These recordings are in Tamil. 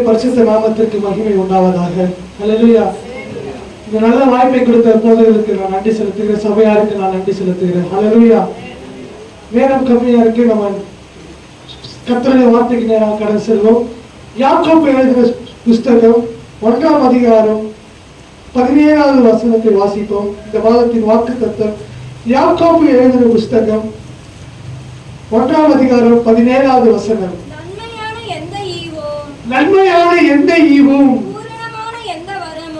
பரிசுத்த நாமத்திற்கு மகிமை உண்டாவதாக. ஹல்லேலூயா. இந்த நல்ல வாய்ப்பை கொடுத்த போதர்களுக்கு நான் நன்றி செலுத்துகிறேன். சபையாருக்கு நான் நன்றி செலுத்துகிறேன். ஹல்லேலூயா. நேரம் கம்மியா இருக்கு, நம்ம கர்த்தருடைய வார்த்தைக்கு நேராக கடந்து செல்வோம். யாக்கோபு எழுதின புஸ்தகம் 1ஆம் அதிகாரம் 17வது வசனத்தை வாசிப்போம். இந்த மாதத்தின் வாக்குத்தத்தம் யாக்கோபு எழுதின புஸ்தகம் 1ஆம் அதிகாரம் 17வது வசனம். நன்மையான எந்த ஈவும்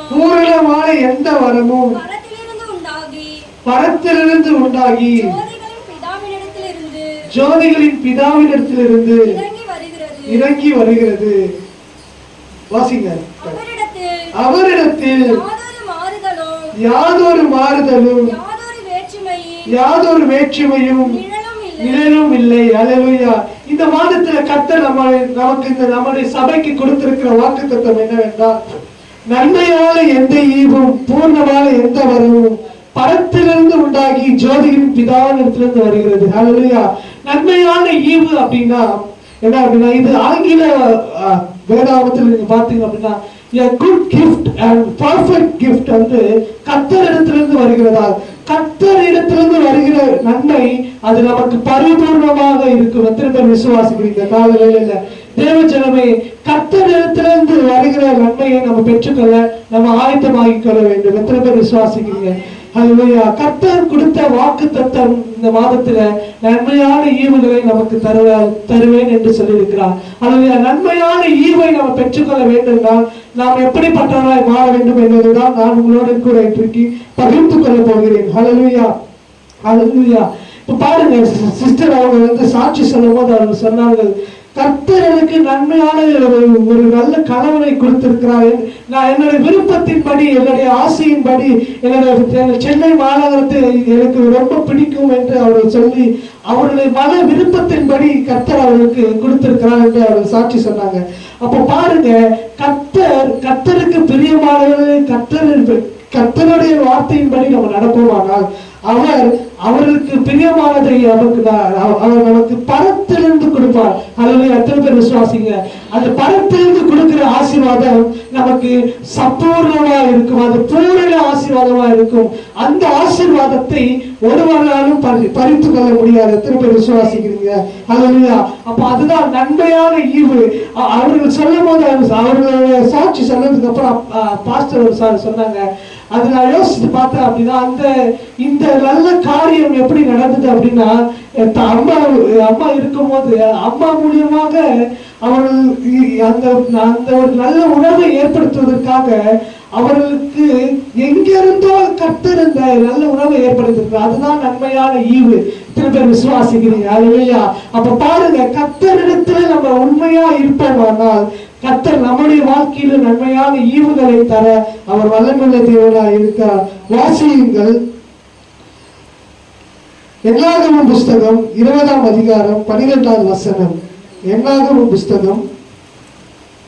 பூரணமான எந்த வரமும் பரத்திலிருந்து உண்டாகி ஜோதிகளின் பிதாவினிடத்திலிருந்து இறங்கி வருகிறது. வாசிங்க. அவரிடத்தில் யாதொரு மாறுதலும் யாதொரு வேற்றுமையும் நிழலும் இல்லை. அல்லேலூயா. இந்த மாதத்துல கர்த்தர் நமக்கு இந்த நம்முடைய சபைக்கு கொடுத்திருக்கிற வாக்குத்தத்தம் என்னவென்றால், நன்மையான எந்த ஈவும் பூர்ணமான எந்த வரவும் பரத்திலிருந்து உண்டாகி ஜோதியின் பிதாவினிடத்திலிருந்து வருகிறது. அல்லேலூயா. நன்மையான ஈவு அப்படின்னா என்ன அப்படின்னா, இது ஆங்கில வேதாகமத்தில் நீங்க பாத்தீங்க அப்படின்னா, a good gift and perfect gift வந்து கர்த்தரிடத்திலிருந்து வருகிறதா. கர்த்தரிடத்திலிருந்து வருகிற நன்மை அது நமக்கு பரிபூர்ணமாக இருக்கும். எத்தனை பேர் விசுவாசிக்கிறீங்க? கால வேளையில தேவ ஜனமே, கர்த்தரிடத்திலிருந்து வருகிற நன்மையை நம்ம பெற்றுக்கொள்ள நம்ம ஆயத்தமாகிக் கொள்ள வேண்டும். எத்தனை பேர் விசுவாசிக்கிறீங்க? ஹல்லேலூயா. கர்த்தர் கொடுத்த வாக்குத்தத்தம் இந்த மாதத்துல நன்மையான ஈவுகளை நமக்கு தருவேன் என்று சொல்லியிருக்கிறார். ஹல்லேலூயா. நன்மையான ஈவை நம்ம பெற்றுக்கொள்ள வேண்டும். நாம் எப்படிப்பட்டவராய் மாற வேண்டும் என்பதுதான் நான் உங்களோட கூட இன்றைக்கு பகிர்ந்து கொள்ள போகிறேன். ஹல்லேலூயா. ஹல்லேலூயா. இப்ப பாருங்க, சிஸ்டர் அவங்க சாட்சி சொல்லும் போது அவங்க சொன்னார்கள், கர்த்தர் எனக்கு நன்மையான ஒரு நல்ல கணவனை கொடுத்திருக்கிறார். நான் என்னுடைய விருப்பத்தின்படி, என்னுடைய ஆசையின்படி, என்னுடைய சென்னை மாநகரத்தை எனக்கு ரொம்ப பிடிக்கும் என்று அவர்கள் சொல்லி அவருடைய மன விருப்பத்தின்படி கர்த்தர் அவருக்கு கொடுத்திருக்கிறார் என்று அவர்கள் சாட்சி சொன்னாங்க. அப்ப பாருங்க, கர்த்தருக்கு பிரியமானவர்கள் கர்த்தருடைய வார்த்தையின்படி நம்ம நடப்போமானால் அவருக்கு பிரியமானதை அவர் நமக்கு பரத்திலிருந்து கொடுப்பார். அல்லது எத்தனை பேர் விசுவாசிங்க? அந்த பரத்திலிருந்து கொடுக்கிற ஆசீர்வாதம் நமக்கு சம்பூர்ணமா இருக்கும். அது பூரண ஆசீர்வாதமா இருக்கும். அந்த ஆசீர்வாதத்தை ஒருவராலும் பறித்து கொள்ள முடியாது. எத்தனை பேர் விசுவாசிக்கிறீங்க? அல்லா. அப்ப அதுதான் நன்மையான ஈவு. அவர்கள் சொல்லும் போது அவர்களுடைய சாட்சி சொன்னதுக்கு அப்புறம் பாஸ்டர் சார் சொன்னாங்க, அது நான் யோசிச்சு பார்த்தேன் அப்படின்னா, இந்த நல்ல காரியம் எப்படி நடந்தது அப்படின்னா, அம்மா இருக்கும்போது அம்மா மூலியமாக அவர்கள் அந்த ஒரு நல்ல உணர்வை ஏற்படுத்துவதற்காக அவர்களுக்கு எங்கிருந்தோ கர்த்தர் இந்த நல்ல உணவை ஏற்படுத்திருக்கிறார். அதுதான் நன்மையான ஈவு. இத்தனை பேர் விசுவாசிக்கிறீங்க? அல்லேலூயா. அப்ப பாருங்க, கர்த்தரிடத்துல நம்ம உண்மையா இருப்போமானால் கர்த்தர் நம்முடைய வாழ்க்கையில நன்மையான ஈவுகளை தர அவர் வல்லமையுள்ள தேவனாய் இருக்கிறார். வாசியுங்கள். என்னாகமம் புஸ்தகம் 20ஆம் அதிகாரம் 12வது வசனம். என்னாகமம் புஸ்தகம்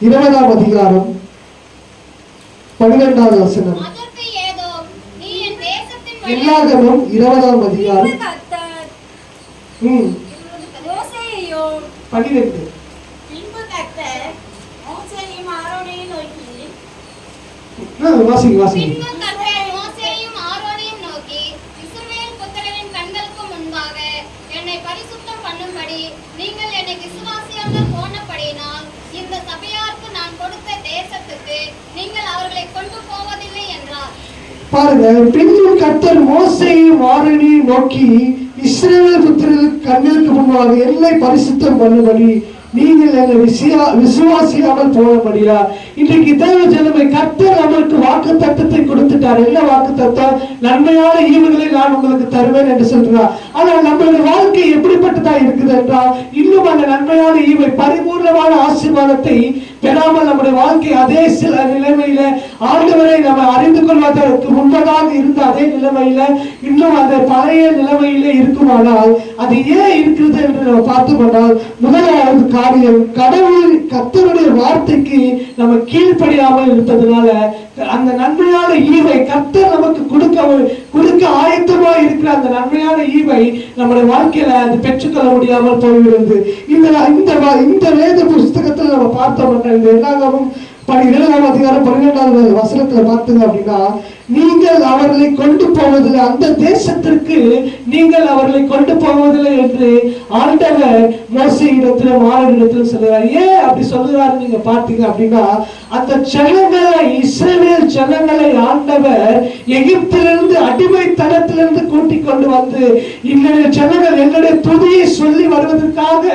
20ஆம் அதிகாரம் 12வது வசனம். என்னாகமம் 20ஆம் அதிகாரம் 12. வாசிங்க. பாருங்க, பின்னும் கர்த்தர் மோசேயையும் ஆரோனையும் நோக்கி, இஸ்ரவேல் புத்திரரின் கண்களுக்கு முன்பாக என்னை பரிசுத்தம் பண்ணும்படி நீங்கள் என்னை விசுவாசியாமல் போனபடியா. இன்றைக்கு தேவ ஜனமே, கர்த்தர் அவருக்கு வாக்கு தத்தத்தை கொடுத்துட்டார். என்ன வாக்கு தத்தம்? நன்மையான ஈவுகளை நான் உங்களுக்கு தருவேன் என்று சொல்றார். ஆனால் நம்மளுடைய வாழ்க்கை எப்படிப்பட்டதா இருக்குது என்றால், இன்னும் அந்த நன்மையான ஈவை, பரிபூர்ணமான ஆசீர்வாதத்தை பெறாமல் நம்முடைய வாழ்க்கை அதே சில நிலைமையில, ஆண்டவரை நம்ம அறிந்து கொள்வதற்கு முன்பதாக இருந்த அதே நிலைமையில இன்னும் அந்த பழைய நிலைமையிலே இருக்குமானால் அது ஏன் இருக்கிறது என்று நம்ம பார்த்து கொண்டால், முதலாவது காரியம், கர்த்தருடைய வார்த்தைக்கு நம்ம கீழ்ப்படியாமல் இருப்பதனால அந்த நன்மையான ஈவை கர்த்தர் நமக்கு கொடுக்க ஆயத்தமா இருக்கிற அந்த நன்மையான ஈவை நம்முடைய வாழ்க்கையில அது பெற்றுக்கொள்ள முடியாமல் போய்விடுது. இந்த வேத புஸ்தகத்துல நம்ம பார்த்தோம்னா இந்த எல்லாரும் 7ஆம் அதிகாரம் 12வது வசனத்துல பார்த்தீங்க அப்படின்னா, நீங்கள் அவர்களை கொண்டு போவதில்லை, அந்த தேசத்திற்கு நீங்கள் அவர்களை கொண்டு போவதில்லை என்று ஆண்டவர் மோசேயிடத்திலும் ஆரோனிடத்திலும் சொல்லுகிறார். ஏன் அப்படி சொல்லுகிறாரு நீங்க பார்த்தீங்க அப்படின்னா, அந்த ஜனங்களை, இஸ்ரவேல் ஜனங்களை ஆண்டவர் எகிப்திலிருந்து அடிமைத்தனத்திலிருந்து கூட்டிக் கொண்டு வந்து எங்களுடைய ஜனங்கள் எங்களுடைய துதியை சொல்லி வருவதற்காக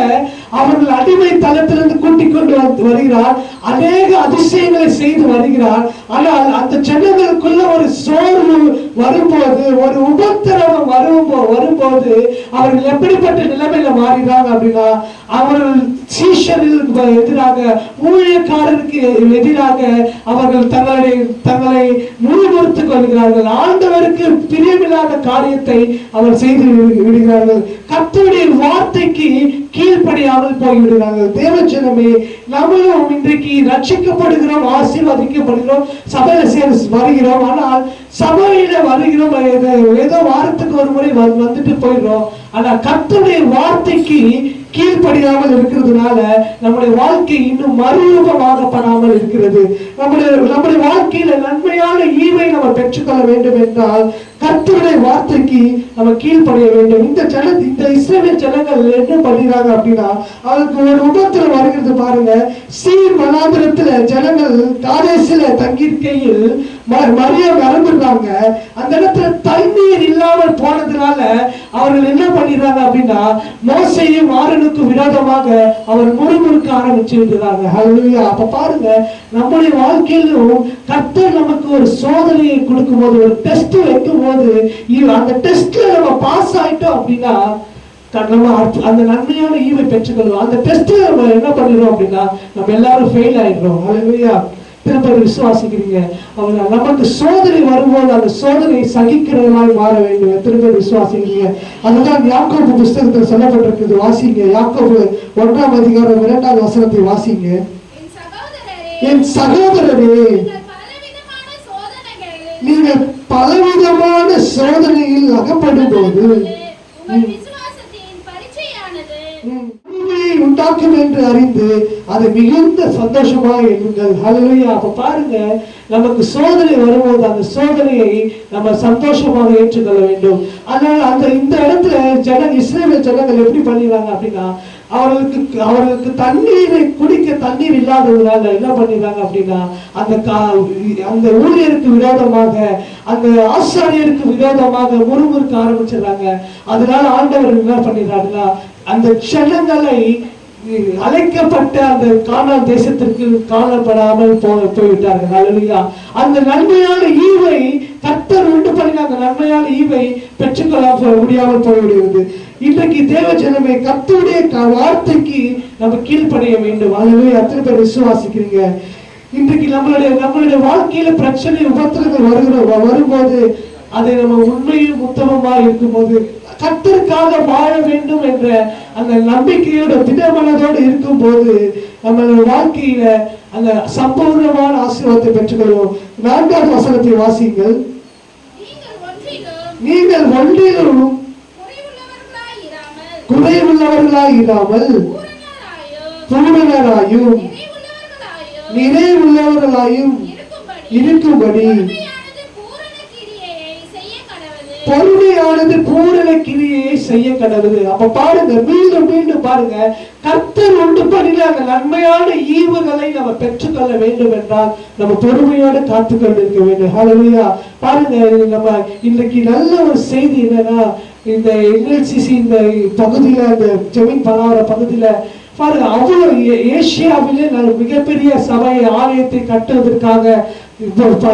அவர்கள் அடிமைத்தனத்திலிருந்து கூட்டிக் கொண்டு வருகிறார். அநேக அதிசயங்களை செய்து வருகிறார். ஆனால் அந்த ஜனங்களுக்குள்ள ஒரு சோர்வு வரும்போது, ஒரு உபத்திரவம் வரும்போது அவர்கள் எப்படிப்பட்ட நிலைமையில மாறினாங்க அப்படின்னா, அவர்கள் சீஷருக்கு எதிராக, ஊழியக்காரருக்கு எதிராக அவர்கள் தங்களை முழுமுறுத்துக் கொள்கிறார்கள். ஆண்டவருக்கு பிரியமில்லாத காரியத்தை அவர் செய்து விடுகிறார்கள். கர்த்தருடைய வார்த்தைக்கு கீழ்ப்படியாமல் போய்விடுகிறார்கள். தேவஜனமே, நம்மளும் இன்றைக்கு ரட்சிக்கப்படுகிறோம், ஆசீர்வதிக்கப்படுகிறோம், சபையில வருகிறோம். ஆனால் சபையில வருகிறோம், ஏதோ வாரத்துக்கு ஒரு முறை வந்துட்டு போயிடுறோம். ஆனா கர்த்தருடைய வார்த்தைக்கு கீழ்ப்படியாமல் இருக்கிறதுனால நம்முடைய வாழ்க்கை இன்னும் மறுரூபமாகப்படாமல் இருக்கிறது. நம்முடைய வாழ்க்கையில நன்மையான ஈவை நம்ம பெற்றுக்கொள்ள வேண்டும் என்றால் கர்த்தருடைய வார்த்தைக்கு நம்ம கீழ்ப்படிய வேண்டும். இந்த இஸ்ரவேல் ஜனங்கள் என்ன பண்ணுறாங்க அப்படின்னா, அவருக்கு ஒரு உபத்திரம் வருகிறது பாருங்க. சீர் வனாந்திரத்துல ஜனங்கள் காதேசில தங்கியிருக்கையில் மரியாதை இறந்துடுறாங்க. அந்த இடத்துல தண்ணீர் இல்லாமல் போனதுனால அவர்கள் என்ன பண்ணிடுறாங்க அப்படின்னா, மோசேயும் ஆரோனுக்கு விரோதமாக அவர் முறுமுறுக்க ஆரம்பிச்சு விடுறாங்க. ஹல்லேலூயா. அப்ப பாருங்க, நம்முடைய வாழ்க்கையிலும் கர்த்தர் நமக்கு ஒரு சோதனையை கொடுக்கும் போது, ஒரு டெஸ்ட் வைக்கும் போது, அந்த டெஸ்ட்ல நம்ம பாஸ் ஆயிட்டோம் அப்படின்னா நம்ம அந்த நன்மையான ஈவை பெற்றுக்கொள்வோம். அந்த டெஸ்ட்ல நம்ம என்ன பண்ணிடுறோம் அப்படின்னா நம்ம எல்லாரும் ஃபெயில் ஆயிடுறோம். ஹல்லேலூயா. திரும்ப விசுவாசிக்கிறீங்க, அவங்க நமக்கு சோதனை வரும்போது அந்த சோதனை சகிக்கிறவர்களாய் மாற வேண்டும். திரும்ப விசுவாசிக்கிறீங்க. அதுதான் யாக்கோபு புஸ்தகத்தில் சொல்லப்பட்டிருக்குது. வாசிங்க. யாக்கோபு 1ஆம் அதிகாரம் 2வது வசனத்தை வாசிங்க. என் சகோதரரே, நீங்கள் பலவிதமான சோதனையில் அகப்படும் போது உண்டாக்கும் என்று அறிந்து அதை மிகுந்த சந்தோஷமாக எண்ணுங்கள். ஹல்லேலூயா. அப்ப பாருங்க, நமக்கு சோதனை வரும்போது அந்த சோதனையை நம்ம சந்தோஷமாக ஏற்றுக்கொள்ள வேண்டும். ஆனால் இந்த இடத்துல இஸ்ரவேல் ஜனங்கள் எப்படி பண்ணிடுறாங்க அப்படின்னா, அவர்களுக்கு தண்ணீரை குடிக்க தண்ணீர் இல்லாததுனால என்ன பண்ணிடுறாங்க அப்படின்னா, அந்த ஊழியருக்கு விரோதமாக, அந்த ஆசாரியருக்கு விரோதமாக முறுமுறுக்க ஆரம்பிச்சிடுறாங்க. அதனால ஆண்டவர் என்ன பண்ணிடுறாங்கன்னா, அந்த ஜனங்களை அழைக்கப்பட்ட அந்த கானான் தேசத்திற்கு காணப்படாமல் போய்விட்டார்கள். ஹல்லேலூயா. அந்த நன்மையான ஈவை கர்த்தர் உண்டு பண்ணின அந்த நன்மையான ஈவை பெற்றுக்கொள்ள முடியாமல் போய்விடுகிறது. இன்றைக்கு தேவ ஜனமே, கர்த்தருடைய வார்த்தைக்கு நம்ம கீழ்ப்படிய வேண்டும். ஹல்லேலூயா. எத்தனை பேர் விசுவாசிக்கிறீங்க? இன்றைக்கு நம்மளுடைய வாழ்க்கையில பிரச்சனை, உபத்திரங்கள் வரும்போது, அதை நம்ம உண்மையும் உத்தமமா இருக்கும்போது, கர்த்தருக்காக வாழ வேண்டும் என்ற அந்த நம்பிக்கையோட திடமனதோடு இருக்கும் போது நம்ம வாழ்க்கையில அந்த சம்பூர்ணமான ஆசீர்வாதத்தை பெற்றுக்கொள்வோம். 4வது வசனத்தை வாசிங்கள். நீங்கள் ஒன்றிலும் குறைவுள்ளவர்களாய் இராமல் பூரணராயும் நிறைவுள்ளவர்களாயும் இருக்கும்படி பொறுமையானது பூரண கிரியை செய்ய கடவுது. அப்ப பாருங்க, மீண்டும் மீண்டும் பாருங்க, கர்த்தர் உண்டு பண்ணின அந்த நன்மையான ஈவுகளை நம்ம பெற்றுக்கொள்ள வேண்டும் என்றால் நம்ம பொறுமையோடு காத்துக்கொண்டு இருக்க வேண்டும். ஹல்லேலூயா. பாருங்க, நம்ம இன்னைக்கு நல்ல ஒரு செய்தி என்னன்னா, இந்த NLCC இந்த பகுதியில, இந்த ஜெமின் பனாவர பகுதியில பாருங்க, அவ்வளவு ஏசியாவிலே மிகப்பெரிய சபை ஆலயத்தை கட்டுவதற்காக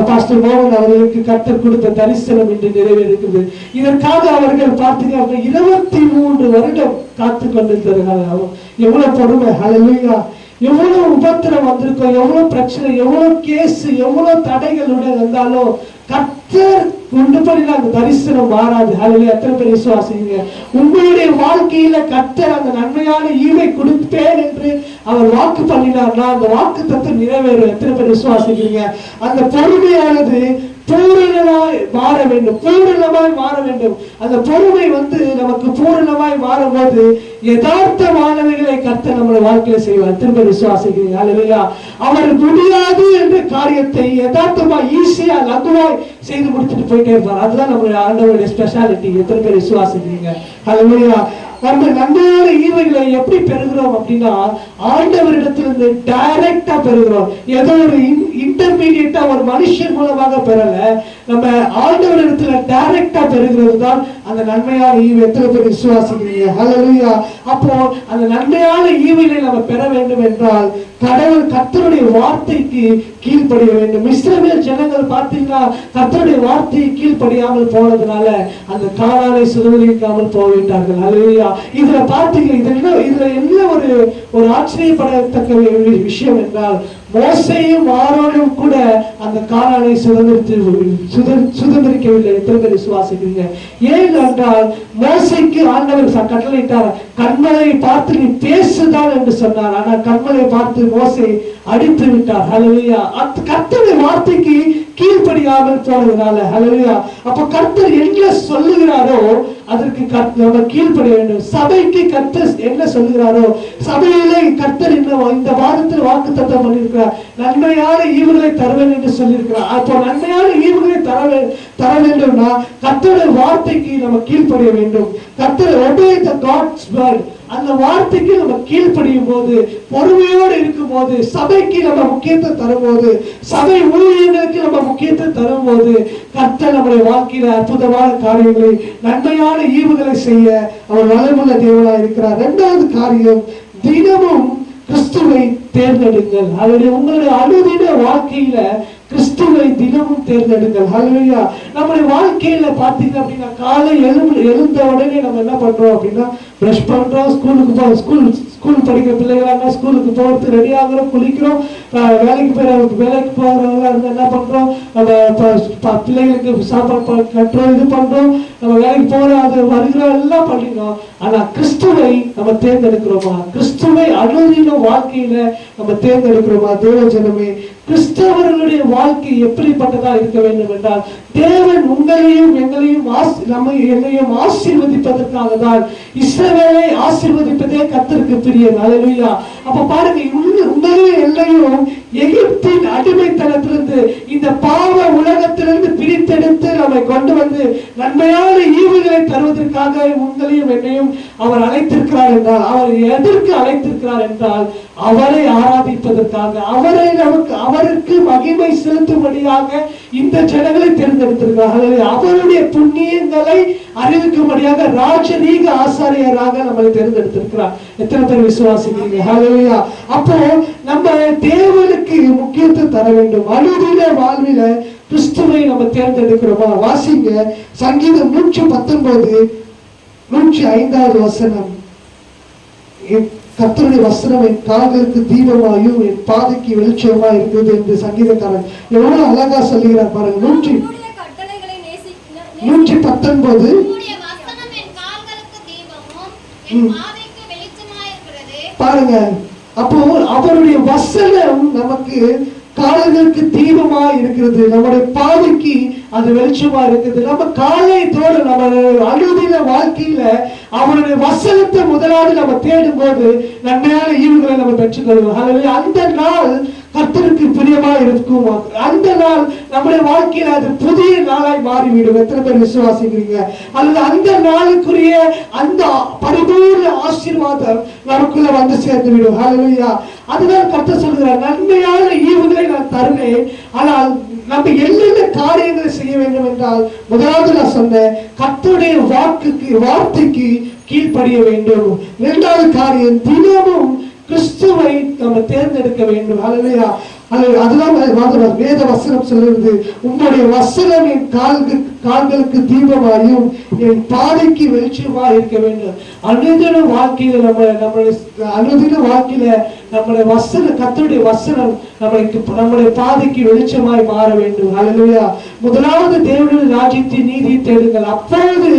பாஸ்டர் மோகன் அவர்களுக்கு கர்த்தர் கொடுத்த தரிசனம் இன்று நிறைவேறுகிறது. இதற்காக அவர்கள் பார்த்தீங்க 23 வருடம் காத்து கொண்டிருக்கிறார்கள். எவ்வளவு பொறுமை. ஹல்லேலூயா. எவ்வளவு உபத்திரம் வந்திருக்கோம், எவ்வளவு பிரச்சனை, எவ்வளவு கேஸ், எவ்வளவு தடைகளுடன் வந்தாலும் கர்த்தர் உண்டு பண்ணின அந்த தரிசனம் மாறாது. ஹல்லேலூயா. எத்தனை பேர் விசுவாசிங்க? உங்களுடைய வாழ்க்கையில கர்த்தர் அந்த நன்மையான ஈவை கொடுப்பேன் என்று அவர் வாக்கு பண்ணினார்னா அந்த வாக்கு தத்துவம் நிறைவேறும். எத்தனை பேர் விசுவாசிக்கிறீங்க? அந்த பொறுமையானது பூரணமாய் மாற வேண்டும், பூரணமாய் மாற வேண்டும். அந்த பொறுமை நமக்கு பூரணமாய் மாறும்போது யதார்த்தமானவைகளை கர்த்தர் நம்முடைய வாழ்க்கையில செய்வார். திரும்ப விசுவாசிக்கிறீங்க? அல்லேலூயா. அவர் முடியாது என்ற காரியத்தை யதார்த்தமா ஈஸியா லகுவாய் செய்து முடிச்சுட்டு போயிட்டே இருப்பார். அதுதான் நம்மளுடைய ஆண்டவருடைய ஸ்பெஷாலிட்டி. எத்தனை பேர் விசுவாசிக்கிறீங்க? அல்லேலூயா. நம்ம நன்மையான ஈவைகளை எப்படி பெறுகிறோம் அப்படின்னா, ஆண்டவரிடத்திலிருந்து டைரக்டா பெறுகிறோம். ஏதோ ஒரு இன்டர்மீடியட்டா ஒரு மனுஷன் மூலமாக பெறல, நம்ம ஆண்டவரிடத்துல டைரக்டா பெறுகிறது தான் அந்த நன்மையான ஈவை. எத்தனை பேர் விசுவாசிக்கிறீங்க? ஹல்லேலூயா. அப்போ அந்த நன்மையான ஈவைகளை நம்ம பெற வேண்டும் என்றால் கடவுள் கர்த்தருடைய வார்த்தைக்கு கீழ்ப்படிய வேண்டும். இஸ்ரவேல் ஜனங்கள் பார்த்தீங்கன்னா கர்த்தருடைய வார்த்தையை கீழ்ப்படியாமல் போனதுனால அந்த கானானை சுதந்திரிக்காமல் போய்விட்டார்கள். ஹல்லேலூயா. இதுல பார்த்தீங்கன்னா இதுல என்ன ஒரு ஆச்சரியப்படத்தக்க விஷயம் என்றால், மோசேயும் ஆரோனும் கூட அந்த கானானை சுதந்திரிக்கவில்லை. எத்தனை பேர் விசுவாசிக்கிறீங்க? ஏன் என்றால் மோசேக்கு ஆண்டவர் கட்டளையிட்டார், கண்மலையை பார்த்து நீ பேசுதான் என்று சொன்னார். ஆனால் கண்மலையை பார்த்து மோசே அடித்து விட்டார். ஹல்லேலூயா. கர்த்தருடைய வார்த்தைக்கு கீழ்ப்படியாமல் போனதுனால, ஹல்லேலூயா. அப்ப கர்த்தர் என்ன சொல்லுகிறாரோ அதற்கு நம்ம கீழ்ப்படிய வேண்டும். சபைக்கு கர்த்தர் என்ன சொல்லுகிறாரோ, சபையிலே கர்த்தர் இந்த வாரத்தில் வாக்குத்தத்தம் பண்ணியிருக்கிறார், நன்மையான ஈவுகளை தருவேன் என்று சொல்லியிருக்கிறார். அப்போ நன்மையான ஈவுகளை தர வேண்டும்னா கர்த்தருடைய வார்த்தைக்கு நம்ம கீழ்ப்படிய வேண்டும். கர்த்தர் obey the God's word. அந்த வார்த்தைக்கு நம்ம கீழ்ப்படியும் போது, பொறுமையோடு இருக்கும் போது, சபைக்கு நம்ம முக்கியத்துவம் தரும்போது, சபை ஊழியர்களுக்கு நம்ம முக்கியத்துவம் தரும்போது, கர்த்தர் நம்முடைய வாழ்க்கையில அற்புதமான காரியங்களை, நன்மையான ஈவுகளை செய்ய அவர் வல்லமையுள்ள தேவனாய் இருக்கிறார். இரண்டாவது காரியம், தினமும் கிறிஸ்துவை தேர்ந்தெடுங்கள். அதனுடைய உங்களுடைய அனுதின வாழ்க்கையில கிறிஸ்துவை தினமும் தேர்ந்தெடுங்கள். ஹல்லேலூயா. நம்முடைய வாழ்க்கையில பாத்தீங்க அப்படின்னா, காலை எழுந்த உடனே நம்ம என்ன பண்றோம் அப்படின்னா, பிரஷ் பண்றோம், ஸ்கூல் படிக்கிற பிள்ளைகளா ஸ்கூலுக்கு போறது ரெடி ஆகிறோம், குளிக்கிறோம், வேலைக்கு போறவங்களா இருந்தா என்ன பண்றோம், நம்ம பிள்ளைகளுக்கு சாப்பாடு கட்டுறோம், இது பண்றோம், நம்ம வேலைக்கு போறோம், அது வருகிறோம், எல்லாம் பண்ணிடுறோம். ஆனா கிறிஸ்துவை நம்ம தேர்ந்தெடுக்கிறோமா? கிறிஸ்துவை அனுதின வாழ்க்கையில நம்ம தேர்ந்தெடுக்கிறோமா? தேவ ஜனமே, கிறிஸ்தவர்களுடைய வாழ்க்கை எப்படிப்பட்டதா இருக்க வேண்டும் என்றால், தேவன் உங்களையும் எங்களையும் என்னையும் ஆசீர்வதிப்பதற்காக தான். இஸ்ரவேலை ஆசீர்வதிப்பதே கர்த்தருக்கு பிரியம். ஹல்லேலூயா. அப்ப பாருங்க, உங்களையும் என்னையும் எகிப்தின் அடிமைத்தனத்திலிருந்து, இந்த பாவ உலகத்திலிருந்து பிரித்தெடுத்து நம்மை கொண்டு வந்து நன்மையான ஈவுகளை தருவதற்காக உங்களையும் என்னையும் அவர் அழைத்திருக்கிறார் என்றால், அவர் எதற்கு அழைத்திருக்கிறார் என்றால், அவரை ஆராதிப்பதற்காக, அவருக்கு மகிமை செலுத்தும்படியாக இந்த ஜனங்களை தேர்ந்தெடுத்திருக்கிறார். அவருடைய புண்ணியங்களை அறிவிக்கும்படியாக ராஜரீக ஆசாரியராக நம்மளை தேர்ந்தெடுத்திருக்கிறார். எத்தனை பேர் விசுவாசிக்கிறீங்க? ஹல்லேலூயா. அப்போ நம்ம தேவனுக்கு முக்கியத்துவம் தர வேண்டும். அனுதின வாழ்வில கிறிஸ்துவை நம்ம தேர்ந்தெடுக்கிறோமா? வாசிங்க சங்கீதம் 119 105வது வசனம். கர்த்தருடைய வசனம் என் கால்களுக்கு தீபமாயும் என் பாதைக்கு வெளிச்சமா இருக்குது என்று சங்கீதக்காரன் எவ்வளவு அழகா சொல்லுகிறார் பாருங்க. 119 பாருங்க. அப்போ அவருடைய வசனம் நமக்கு கால்களுக்கு தீபமா இருக்கிறது, நம்முடைய பாதைக்கு அது வெளிச்சமா இருக்குது. நம்ம காலைத்தோடு நம்ம அனுதின வாழ்க்கையில அவருடைய வசனத்தை முதலாவது நம்ம தேடும் போது நன்மையான ஈவுகளை நம்ம பெற்றுக்கொள்வோம். அந்த நாள் கர்த்தருக்கு பிரியமா இருக்கும். அந்த நாள் நம்முடைய வாழ்க்கையில அது புதிய நாளாய் மாறிவிடும். எத்தனை பேர் விசுவாசிக்கிறீங்க? அல்லது அந்த நாளுக்குரிய அந்த பரிபூர்ண ஆசீர்வாதம் நமக்குள்ள வந்து சேர்ந்து விடும். ஹல்லேலூயா. அதுதான் கர்த்தர் சொல்கிறார், நன்மையான ஈவுகளை நான் தருவேன், ஆனால் நம்ம என்னென்ன காரியங்களை செய்ய வேண்டும் என்றால், முதலாவது நான் சொன்னேன், கர்த்தருடைய வார்த்தைக்கு கீழ்ப்படிய வேண்டும். இரண்டாவது காரியம், தினமும் கிறிஸ்துவை நம்ம தேர்ந்தெடுக்க வேண்டும். ஹல்லேலூயா. அதுதான் வேத வசனம் சொல்லுவது, உங்களுடைய வசனம் என் கால்களுக்கு தீபமாயும் என் பாதைக்கு வெளிச்சமா இருக்க வேண்டும். அனுதின வாழ்க்கையில நம்முடைய வசனம், கர்த்தருடைய வசனம் நம்முடைய பாதைக்கு வெளிச்சமாய் மாற வேண்டும். ஹல்லேலூயா. முதலாவது தேவனுடைய ராஜ்யத்தின் நீதியை தேடுங்கள், அப்பொழுது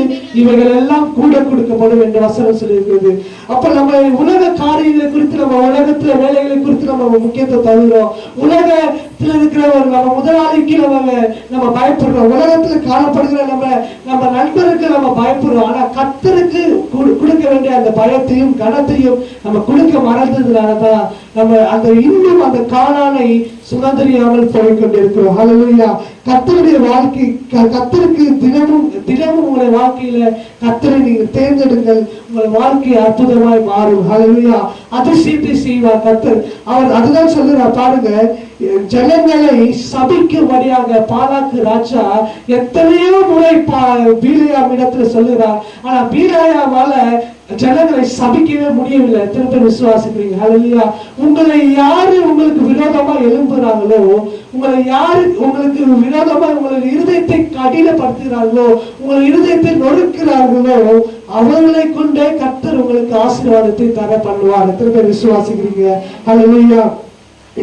இவைகள் எல்லாம் கூட கொடுக்கப்படும் என்று வசனம் சொல்லியிருக்கிறது. அப்ப நம்ம உலக காரியங்களை குறித்து, நம்ம உலகத்துல வேலைகளை குறித்து நம்ம முக்கியத்துவம் தருகிறோம். உலக நம்ம முதலாளிக்கு நம்ம பயப்படுறோம், உலகத்துல காணப்படுகிற நம்ம நண்பருக்கு நம்ம பயப்படுறோம். ஆனா கர்த்தருக்கு கொடுக்க வேண்டிய அந்த பயத்தையும் கனத்தையும் நம்ம கொடுக்க மறந்ததுனாலதான் நம்ம அந்த இன்னும் அந்த கானானை சுதந்திரியாமல் போய்கொண்டிருக்கிறோம். ஹல்லேலூயா. கர்த்தருடைய வாழ்க்கை, கர்த்தருக்கு தினமும் உங்களுடைய வாழ்க்கையில கர்த்தரை நீங்க தேர்ந்தெடுங்கள், உங்கள் வாழ்க்கை அற்புதமாய் மாறும். ஹல்லேலூயா. அதிசயத்தை செய்வார் கர்த்தர். அவர் அதுதான் சொல்லுறார் பாருங்க, ஜனங்களை சபிக்கும்படியாக பாலாக்கு ராஜா எத்தனையோ முறை பீலியாம் இடத்துல சொல்லுறார். ஆனா பீலியாமால ஜனங்களை சபிக்கவே முடியவில்லை. திரும்ப விசுவாசிக்கிறீங்க? ஹல்லேலூயா. உங்களை யாரு உங்களுக்கு விரோதமா எழும்புறாங்களோ, உங்களை யாரு உங்களுக்கு விரோதமா உங்களுடைய இருதயத்தை கடினப்படுத்துகிறார்களோ, உங்கள் இருதயத்தை நொறுக்கிறார்களோ, அவர்களை கொண்டே கர்த்தர் உங்களுக்கு ஆசீர்வாதத்தை தர பண்ணுவார். திரும்ப விசுவாசிக்கிறீங்க? ஹல்லேலூயா.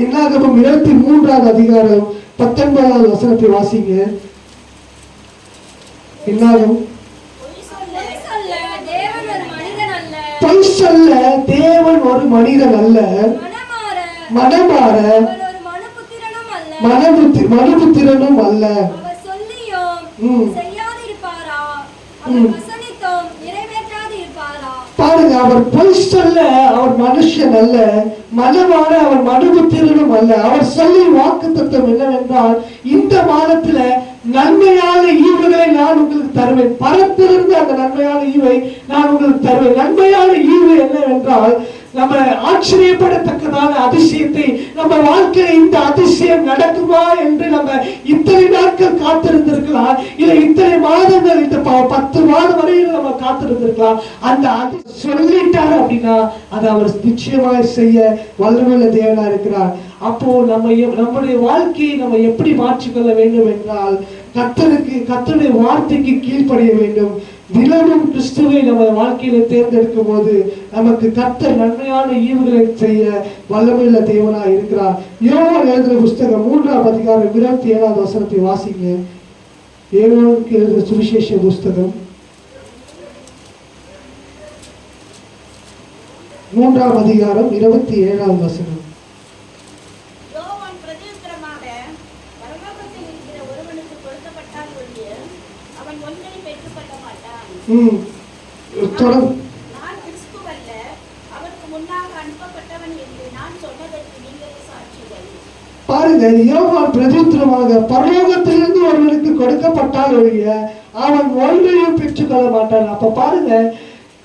என்னாகமம் 23ஆம் அதிகாரம் 19ஆவது வசனத்தை வாசிங்க. என்னாகும்? பொய் சொல்ல தேவன் ஒரு மனிதன் அல்ல, மனமாற மனுபுத்திரனும் அல்ல. பாருங்க, அவர் பொய் சொல்ல அவர் மனுஷன் அல்ல, மனமாற அவர் மனுபுத்திரனும் அல்ல. அவர் சொல்லி வாக்குத்தத்தம் என்னவென்றால், இந்த மாதத்துல நன்மையான ஈவுகளை நான் உங்களுக்கு தருவேன், பரத்திலிருந்து அந்த நன்மையான ஈவை நான் உங்களுக்கு தருவேன். நன்மையான ஈவு என்னவென்றால், நம்ம ஆச்சரியப்படத்தக்கதான அதிசயத்தை, நம்ம வாழ்க்கையில இந்த அதிசயம் நடக்குமா என்று நம்ம இத்தனை நாட்கள் காத்திருந்திருக்கலாம், இல்ல இத்தனை மாதங்கள், இந்த 10 மாதம் வரையில் நம்ம காத்திருந்திருக்கலாம். அந்த சொல்லிட்டாரு அப்படின்னா அதை அவர் நிச்சயமாய் செய்ய வல்லமையுள்ள தேவனா இருக்கிறார். அப்போ நம்முடைய வாழ்க்கையை நம்ம எப்படி மாற்றிக்கொள்ள வேண்டும் என்றால், கர்த்தருடைய வார்த்தைக்கு கீழ்ப்படிய வேண்டும். தினமும் கிறிஸ்துவை நம்ம வாழ்க்கையில தேர்ந்தெடுக்கும் போது நமக்கு கர்த்தர் நன்மையான ஈவுகளை செய்ய வல்லமையுள்ள தேவனா இருக்கிறார். யோவான் எழுதின புஸ்தகம் 3ஆம் அதிகாரம் 27ஆவது வசனத்தை வாசிங்க. யோவானுக்கு எழுதின சுவிசேஷ புஸ்தகம் 3ஆம் அதிகாரம் 27ஆவது வசனம். பாருங்க, யோவான் பிரதித்திரமாக பரலோகத்திலிருந்து ஒருவனுக்கு கொடுக்கப்பட்டால் ஒழிய அவன் ஒன்றையும் பெற்றுக்கொள்ள மாட்டான். அப்ப பாருங்க,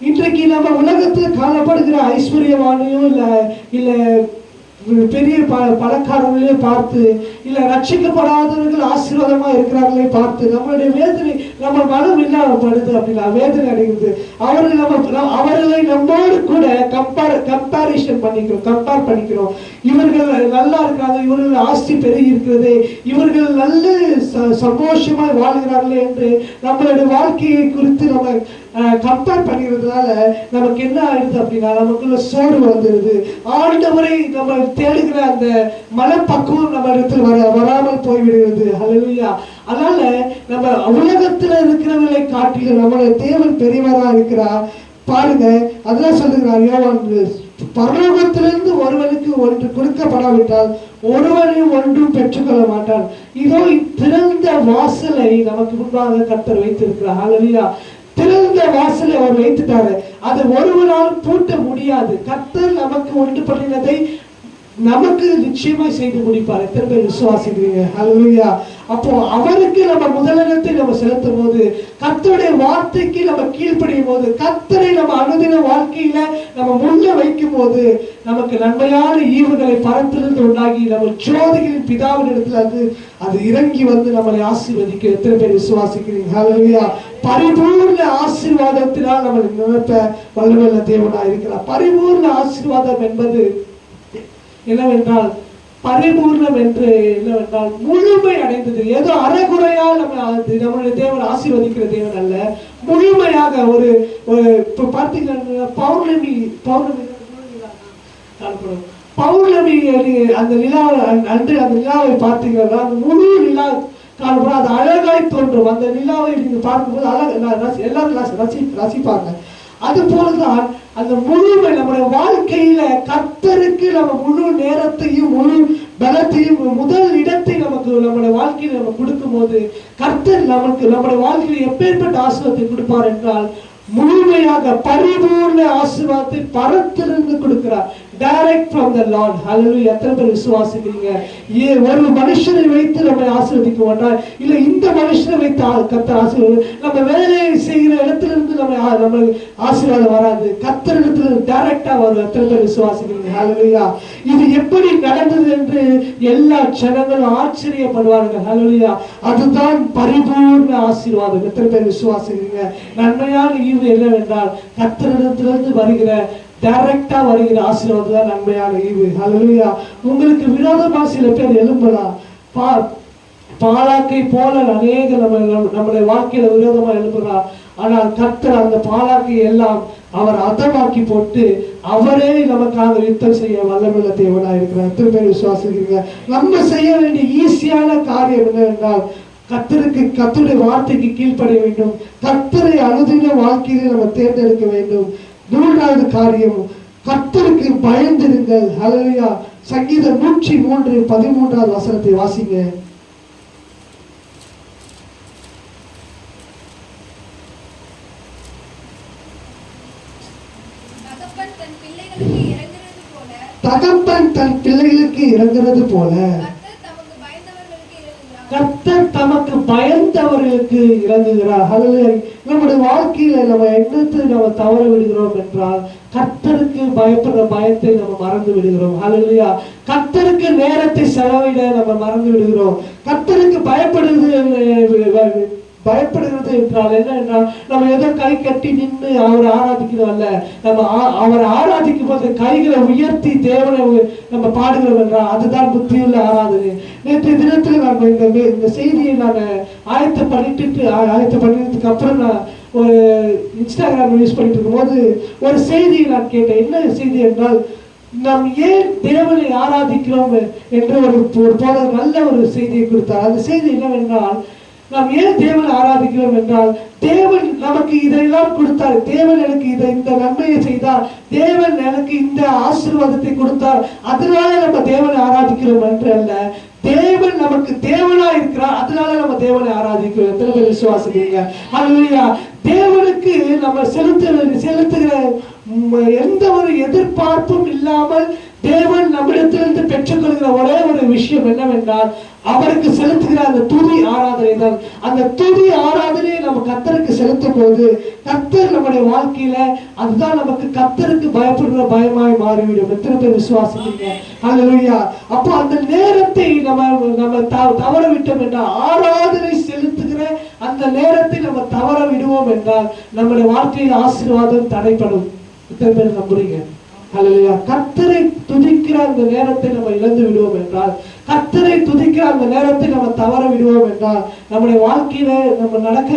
இன்றைக்கு நம்ம உலகத்துல காணப்படுகிற ஐஸ்வர்யவானையும் இல்ல பெரிய பணக்காரர்களே பார்த்து, இல்ல ரட்சிக்கப்படாதவர்கள் ஆசீர்வாதமா இருக்கிறார்களே பார்த்து நம்மளுடைய வேதனை, நம்ம மனம் இல்லாமப்படுது அப்படின்னா வேதனை அடைகிறது. அவர்களை நம்மோடு கூட கம்பேர் பண்ணிக்கிறோம். இவர்கள் நல்லா இருக்கிறாங்க, இவர்கள் ஆஸ்தி பெருகி இருக்கிறது, இவர்கள் நல்ல சந்தோஷமாய் வாழ்கிறார்களே என்று நம்மளுடைய வாழ்க்கையை குறித்து நம்ம கம்பேர் பண்ணிக்கிறதுனால நமக்கு என்ன ஆயிடுது அப்படின்னா, நமக்குள்ள சோர்வு வந்துடுது. ஆண்டவரை நம்ம தேடுகிற அந்த மனப்பக்குவம் நம்ம இடத்துல வராமல் போய்விடுகிறது. ஹல்லேலூயா. அதனால நம்ம உலகத்துல இருக்கிறவர்களை காட்டிலும் நம்மளுடைய தேவன் பெரியவரா இருக்கிறார். பாருங்க, அதெல்லாம் சொல்லுகிறார் யோவான், பரலோகத்திலிருந்து ஒருவனுக்கு ஒன்று கொடுக்கப்படாவிட்டால் ஒருவனையும் ஒன்றும் பெற்றுக்கொள்ள மாட்டான். இதோ திறந்த வாசலை நமக்கு முன்பாக கர்த்தர் வைத்திருக்கிறார். ஹல்லேலூயா. திறந்த வாசலை அவர் வைத்துட்டாரு, அதை ஒருவரால் பூட்ட முடியாது. கர்த்தர் நமக்கு ஒன்று பண்ணினதை நமக்கு நிச்சயமா செய்து முடிப்பாரு. திரும்ப விசுவாசிக்கிறீங்க? ஹல்லேலூயா. அப்போ அவருக்கு நம்ம முதலிடத்தை நம்ம செலுத்தும் போது, கர்த்தருடைய வார்த்தைக்கு நம்ம கீழ்ப்படியும் போது, கர்த்தரை நம்ம அனுதின வாழ்க்கையில நம்ம முன்ன வைக்கும் போது, நமக்கு நன்மையான ஈவுகளை பரத்திலிருந்து உண்டாகி நம்ம ஜோதிகளின் பிதாவின் இடத்துல அது இறங்கி வந்து நம்மளை ஆசீர்வதிக்க. திரும்ப விசுவாசிக்கிறீங்க? ஹல்லேலூயா. பரிபூர்ண ஆசீர்வாதத்தினால் நம்ம நினைப்ப வல்லமையுள்ள தேவனா இருக்கிறார். பரிபூர்ண ஆசீர்வாதம் என்பது என்னவென்றால், பரிபூர்ணம் என்று என்னவென்றால் முழுமை அடைந்தது. ஏதோ அரைகுறையால் நம்மளுடைய தேவன் ஆசீர்வதிக்கிற தேவன் அல்ல, முழுமையாக. இப்ப பார்த்தீங்கன்னா பௌர்ணமி அந்த நிலா அன்று அந்த நிலாவை பார்த்தீங்கன்னா அந்த முழு நிலா காணப்படும், அது அழகாய் தோன்றும். அந்த நிலாவை நீங்க பார்க்கும்போது எல்லாரும் ரசிப்பாங்க. அது போலதான் அந்த முழுமை நம்முடைய வாழ்க்கையில கர்த்தருக்கு நம்ம முழு நேரத்தையும் முழு பலத்தையும் முதல் இடத்தை நமக்கு நம்முடைய வாழ்க்கையில் நம்ம கொடுக்கும் போது கர்த்தர் நமக்கு நம்முடைய வாழ்க்கையில் எப்பேற்பட்ட ஆசீர்வாதத்தை கொடுப்பார் என்றால் முழுமையாக பரிபூர்ண ஆசீர்வாதத்தை பரத்திலிருந்து கொடுக்கிறார். Direct from the Lord. Hallelujah. எத்தனை பேர் விசுவாசிக்கிறீங்க? ஒரு மனுஷனை வைத்து நம்ம ஆசீர்வதிக்க மாட்டார், இல்ல இந்த மனுஷனை வைத்து கர்த்தர் ஆசீர்வாதம். நம்ம வேலையை செய்கிற இடத்துல இருந்து நம்ம ஆசீர்வாதம் வராது, கர்த்தர் இடத்துல டைரக்டா வரும். எத்தனை பேர் விசுவாசிக்கிறீங்க? ஹல்லேலூயா. இது எப்படி நடந்தது என்று எல்லா ஜனங்களும் ஆச்சரியப்படுவார்கள். ஹல்லேலூயா. அதுதான் பரிபூர்ண ஆசீர்வாதம். எத்தனை பேர் விசுவாசிக்கிறீங்க? நன்மையான ஈவு என்னவென்றால் கர்த்தரிடத்திலிருந்து வருகிற டைரக்டா வருகிற ஆசீர்வாதம் தான் நன்மையான ஈவு. ஹல்லேலூயா. உங்களுக்கு விரோதமா சில பேர் எழும்பலாம். பாலாக்கை போல அநேக நம்முடைய வாழ்க்கையில விரோதமா எழும்புகிறார். ஆனால் கர்த்தர் அந்த பாலாக்கை எல்லாம் அவர் அதமாக்கி போட்டு அவரே நமக்காக யுத்தம் செய்ய வல்லமையுள்ள தேவனாக இருக்கிறார். எத்தனை பேர் விசுவாசிக்கிறீங்க? நம்ம செய்ய வேண்டிய ஈஸியான காரியம் என்னவென்றால் கர்த்தருடைய வார்த்தைக்கு கீழ்ப்படைய வேண்டும். கர்த்தரை அனுதின வாழ்க்கையில நம்ம தேர்ந்தெடுக்க வேண்டும். மூன்றாவது காரியம், கர்த்தருக்கு பயந்திருங்கள். ஹல்லேலூயா. சங்கீதம் 103:13 வசனத்தை வாசிங்க. தகப்பன் தன் பிள்ளைகளுக்கு இறங்குறது போல கர்த்தர் தமக்கு பயந்தவர்களுக்கு இறங்குகிறார். ஹல்லேலூயா. நம்முடைய வாழ்க்கையில நம்ம என்னத்தை நம்ம தவற விடுகிறோம் என்றால் கர்த்தருக்கு பயப்படுற பயத்தை நம்ம மறந்து விடுகிறோம். ஹல்லேலூயா. கர்த்தருக்கு நேரத்தை செலவிட நம்ம மறந்து விடுகிறோம். கர்த்தருக்கு பயப்படுகிறது என்றால் என்ன என்றால் நம்ம ஏதோ கை கட்டி நின்று அவரை ஆராதிக்கிறோம் அல்ல, நம்ம அவரை ஆராதிக்கும் போது கைகளை உயர்த்தி தேவனை நம்ம பாடுகிறோம் என்றால் அதுதான் புத்தியுள்ள ஆராதனை. நேற்றைய தினத்தில் நான் இந்த செய்தியை நான் ஆயத்த பண்ணிட்டதுக்கு அப்புறம் நான் ஒரு இன்ஸ்டாகிராம் யூஸ் பண்ணிட்டு இருக்கும்போது ஒரு செய்தியை நான் கேட்டேன். என்ன செய்தி என்றால், நாம் ஏன் தேவனை ஆராதிக்கிறோம் என்று ஒரு போதகர் நல்ல ஒரு செய்தியை கொடுத்தார். அந்த செய்தி என்னவென்றால், நாம் ஏன் தேவனை ஆராதிக்கிறோம் என்றால் தேவன் நமக்கு இதையெல்லாம் கொடுத்தார், தேவன் எனக்கு இந்த நன்மையை செய்தார், தேவன் எனக்கு இந்த ஆசீர்வாதத்தை கொடுத்தார், அதனால நம்ம தேவனை ஆராதிக்கிறோம் என்று அல்ல, தேவன் நமக்கு தேவனா இருக்கிறார், அதனால நம்ம தேவனை ஆராதிக்கிறோம். எத்தனை பேர் விசுவாசிக்கிறீங்க? ஹல்லேலூயா. தேவனுக்கு நம்ம செலுத்துகிற எந்த ஒரு எதிர்பார்ப்பும் இல்லாமல் தேவன் நம்மிடத்திலிருந்து பெற்றுக்கொள்கிற ஒரே ஒரு விஷயம் என்னவென்றால் அவருக்கு செலுத்துகிற அந்த துதி ஆராதனை தான். அந்த துதி ஆராதனையை நம்ம கர்த்தருக்கு செலுத்தும் போது கர்த்தர் நம்முடைய வாழ்க்கையில அதுதான் நமக்கு கர்த்தருக்கு பயப்படுகிற பயமாய் மாறிவிடும். எத்தனை பேர் விசுவாசிக்கிறீங்க? ஹல்லேலூயா. அப்போ அந்த நேரத்தை நம்ம தவற விட்டோம் என்றால், ஆராதனை செலுத்துகிற அந்த நேரத்தை நம்ம தவற விடுவோம் என்றால் நம்முடைய வாழ்க்கையில் ஆசீர்வாதம் தடைப்படும். எத்தனை பேர் நம்புறீங்க? ஹல்லேலூயா. கர்த்தரை துதிக்கிற அந்த நேரத்தை நம்ம இழந்து விடுவோம் என்றால், கர்த்தரை துதிக்கிற அந்த நேரத்தை நம்ம தவற விடுவோம் என்றால் நம்முடைய வாழ்க்கையில நம்ம நடக்க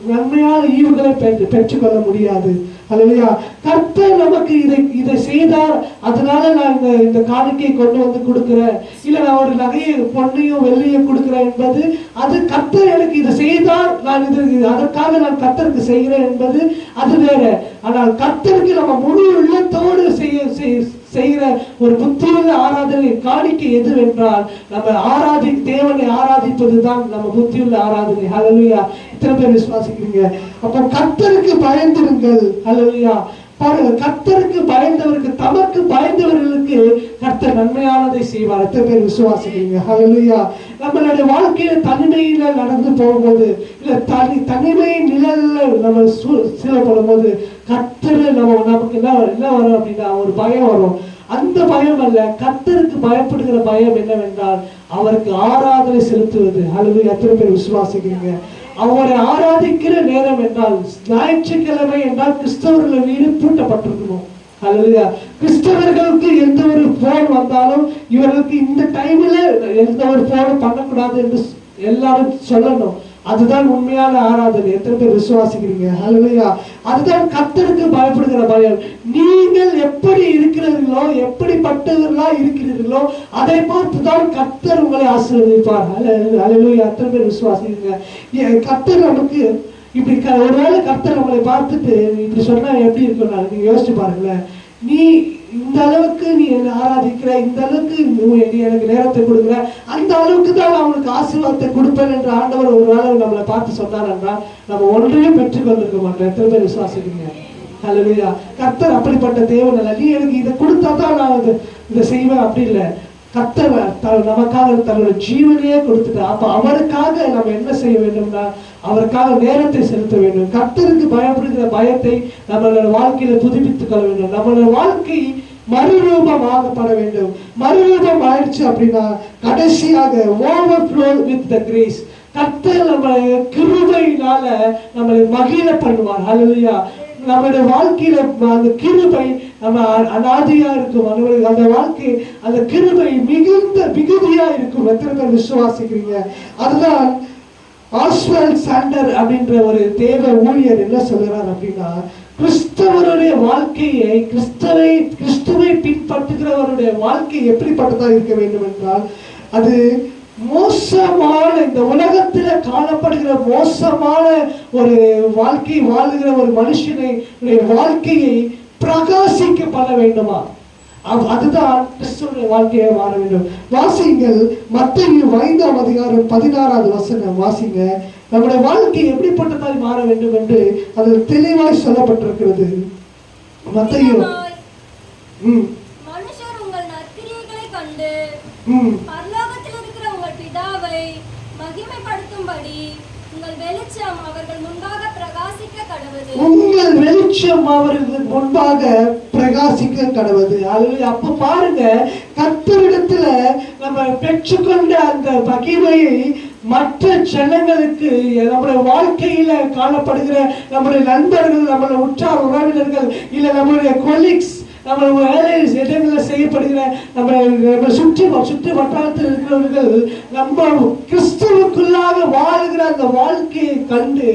நன்மையான ஈவுகளை பெற்றுக்கொள்ள முடியாது. ஹல்லேலூயா. கர்த்தர் நமக்கு இதை செய்தார், அதனால நான் இந்த காணிக்கையை கொண்டு வந்து கொடுக்கிறேன், இல்ல நான் ஒரு நகையை பொண்ணையும் வெள்ளியும் கொடுக்கிறேன் என்பது அது கர்த்தர் எனக்கு இதை செய்தார், நான் அதற்காக நான் கர்த்தருக்கு செய்கிறேன் என்பது அது வேற. ஆனால் கர்த்தருக்கு நம்ம முழு உள்ளத்தோடு செய்கிற ஒரு புத்தியுள்ள ஆராதனை காணிக்கை எதுவென்றால் நம்ம தேவனை ஆராதிப்பதுதான் நம்ம புத்தியுள்ள ஆராதனை. ஹல்லேலூயா. இத்தனை பேர் விசுவாசிக்கிறீங்க? அப்போ கர்த்தருக்கு பயந்திருங்கள். ஹல்லேலூயா. பாருங்க, கர்த்தருக்கு பயந்தவருக்கு, தமக்கு பயந்தவர்களுக்கு கர்த்தர் நன்மையானதை செய்வார். எத்தனை பேர் விசுவாசிக்கிறீங்க? ஹல்லேலூயா. நம்மளுடைய வாழ்க்கையில தனிமையில நடந்து போகும்போது, இல்ல தனிமையின் நிழல்ல நம்ம செயல்படும் போது கர்த்தர் நமக்கு என்ன வரும் அப்படின்னா ஒரு பயம் வரும். அந்த பயம் அல்ல, கர்த்தருக்கு பயப்படுகிற பயம் என்னவென்றால் அவருக்கு ஆராதனை செலுத்துவது. ஹல்லேலூயா. எத்தனை பேர் விசுவாசிக்கிறீங்க? அவரை ஆராதிக்கிற நேரம் என்றால் ஞாயிற்றுக்கிழமை என்றால் கிறிஸ்தவர்கள் வீடு பூட்டப்பட்டிருக்கணும். ஹல்லேலூயா. கிறிஸ்தவர்களுக்கு எந்த ஒரு போன் வந்தாலும் இவர்களுக்கு இந்த டைம்ல எந்த ஒரு போனும் பண்ணக்கூடாது என்று எல்லாரும் சொல்லணும். அதுதான் உண்மையான ஆராதனை. எத்தனை பேர் விசுவாசிக்கிறீங்க? ஹல்லேலூயா. அதுதான் கர்த்தருக்கு பயப்படுகிற பயம். நீங்கள் எப்படி இருக்கிறீர்களோ, எப்படிப்பட்டவர்களா இருக்கிறீர்களோ அதை பார்த்துதான் கர்த்தர் உங்களை ஆசீர்வதிப்பார். ஹல்லேலூயா. எத்தனை பேர் விசுவாசிக்கிறீங்க? கர்த்தர் நமக்கு இப்படி ஒருவேளை கர்த்தர் நம்மளை பார்த்துட்டு இப்படி சொன்னா எப்படி இருக்கும்? நீங்க யோசிச்சு பாருங்களேன். நீ இந்த அளவுக்கு நீ என்னை ஆராதிக்கிற, இந்த அளவுக்கு நீ எனக்கு நேரத்தை கொடுக்குற, அந்த அளவுக்கு தான் நான் அவனுக்கு ஆசீர்வாதத்தை கொடுப்பேன் என்று ஆண்டவர் ஒரு வேளை நம்மளை பார்த்து சொன்னார் என்றால் நம்ம ஒன்றையும் பெற்றுக்கொண்டிருக்க மாட்டோம். எத்தனை பேர் விசுவாசிக்கிறீங்க? ஹல்லேலூயா. கர்த்தர் அப்படிப்பட்ட தேவன் அல்ல. நீ எனக்கு இதை கொடுத்தா தான் நான் இதை செய்வேன் அப்படி இல்லை. கர்த்தர் நமக்காக தன்னுடைய ஜீவனையே கொடுத்துட்டார். அப்ப அவருக்காக நம்ம என்ன செய்ய வேண்டும்னா அவருக்காக நேரத்தை செலுத்த வேண்டும். கர்த்தருக்கு பயப்படுகிற பயத்தை நம்மளோட வாழ்க்கையில புதுப்பித்துக் கொள்ள வேண்டும். நம்மளோட வாழ்க்கை மறுரூபமாகப்பட வேண்டும். மறுரூபம் ஆயிடுச்சு அப்படின்னா கடைசியாக ஓவர்ஃப்ளோ வித் த கிரேஸ். கர்த்தர் நம்ம கிருபையினால நம்மளை மகிழ பண்ணுவார். ஹல்லேலூயா. நம்மளுடைய வாழ்க்கையில அந்த கிருபை நம்ம அநாதியா இருக்கும். அந்த வாழ்க்கை அந்த கிருபை மிகுதியா இருக்கும். எத்தனை பேர் விசுவாசிக்கிறீங்க? அதுதான் ஆஸ்வால்ட் சாண்டர் அப்படின்ற ஒரு தேவ ஊழியர் என்ன சொல்றார் அப்படின்னா, கிறிஸ்தவருடைய வாழ்க்கையை கிறிஸ்துவை பின்பற்றுகிறவருடைய வாழ்க்கை எப்படிப்பட்டதா இருக்க வேண்டும் என்றால், அது மோசமான இந்த உலகத்துல காணப்படுகிற மோசமான ஒரு வாழ்க்கை வாழுகிற ஒரு மனுஷனை வாழ்க்கையை பிரகாசிக்கப்பட வேண்டுமா? அதுதான் கிறிஸ்துவின் வாழ்க்கையை மாற வேண்டும். வாசிங்கள் மத்தேயு 5ஆம் அதிகாரம் 16வது வசனம் வாசிங்க. நம்முடைய வாழ்க்கை எப்படிப்பட்டதாய் மாற வேண்டும் என்று அதில் தெளிவாய் சொல்லப்பட்டிருக்கிறது. மத்தேயு மனுஷர் உங்கள் நற்கிரியைகளை கண்டு பரலோகத்தில் இருக்கிற உங்கள் பிதாவை மகிமைப்படுத்தும்படி உங்கள் வெளிச்சம் அவர்கள் முன்பாக பிரகாசிக்க கடவுது. உங்கள் வெளிச்சம் அவர்கள் முன்பாக பிரகாசிக்க கடவுது. அப்ப பாருங்க, கர்த்தரிடத்துல நம்ம பெற்றுக்கொண்ட அந்த மகிமையை மற்ற ஜனங்களுக்கு, நம்முடைய வாழ்க்கையில காணப்படுகிற நம்முடைய நண்பர்கள், நம்முடைய உற்றார் உறவினர்கள், இல்ல நம்முடைய கொலீக்ஸ், நம்ம வேலை இடங்களில் செய்யப்படுகிற நம்ம சுற்றி வட்டாரத்தில் இருக்கிறவர்கள் நம்ம கிறிஸ்துவுக்குள்ளாக வாழ்கிற அந்த வாழ்க்கையை கண்டு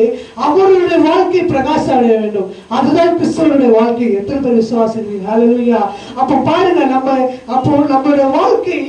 அவருடைய வாழ்க்கை பிரகாசம் அடைய வேண்டும். அதுதான் கிறிஸ்துவனுடைய வாழ்க்கை. எத்தனை பேர் விசுவாசிக்கிறீங்க? ஹல்லேலூயா. அப்ப பாருங்க, நம்மளுடைய வாழ்க்கை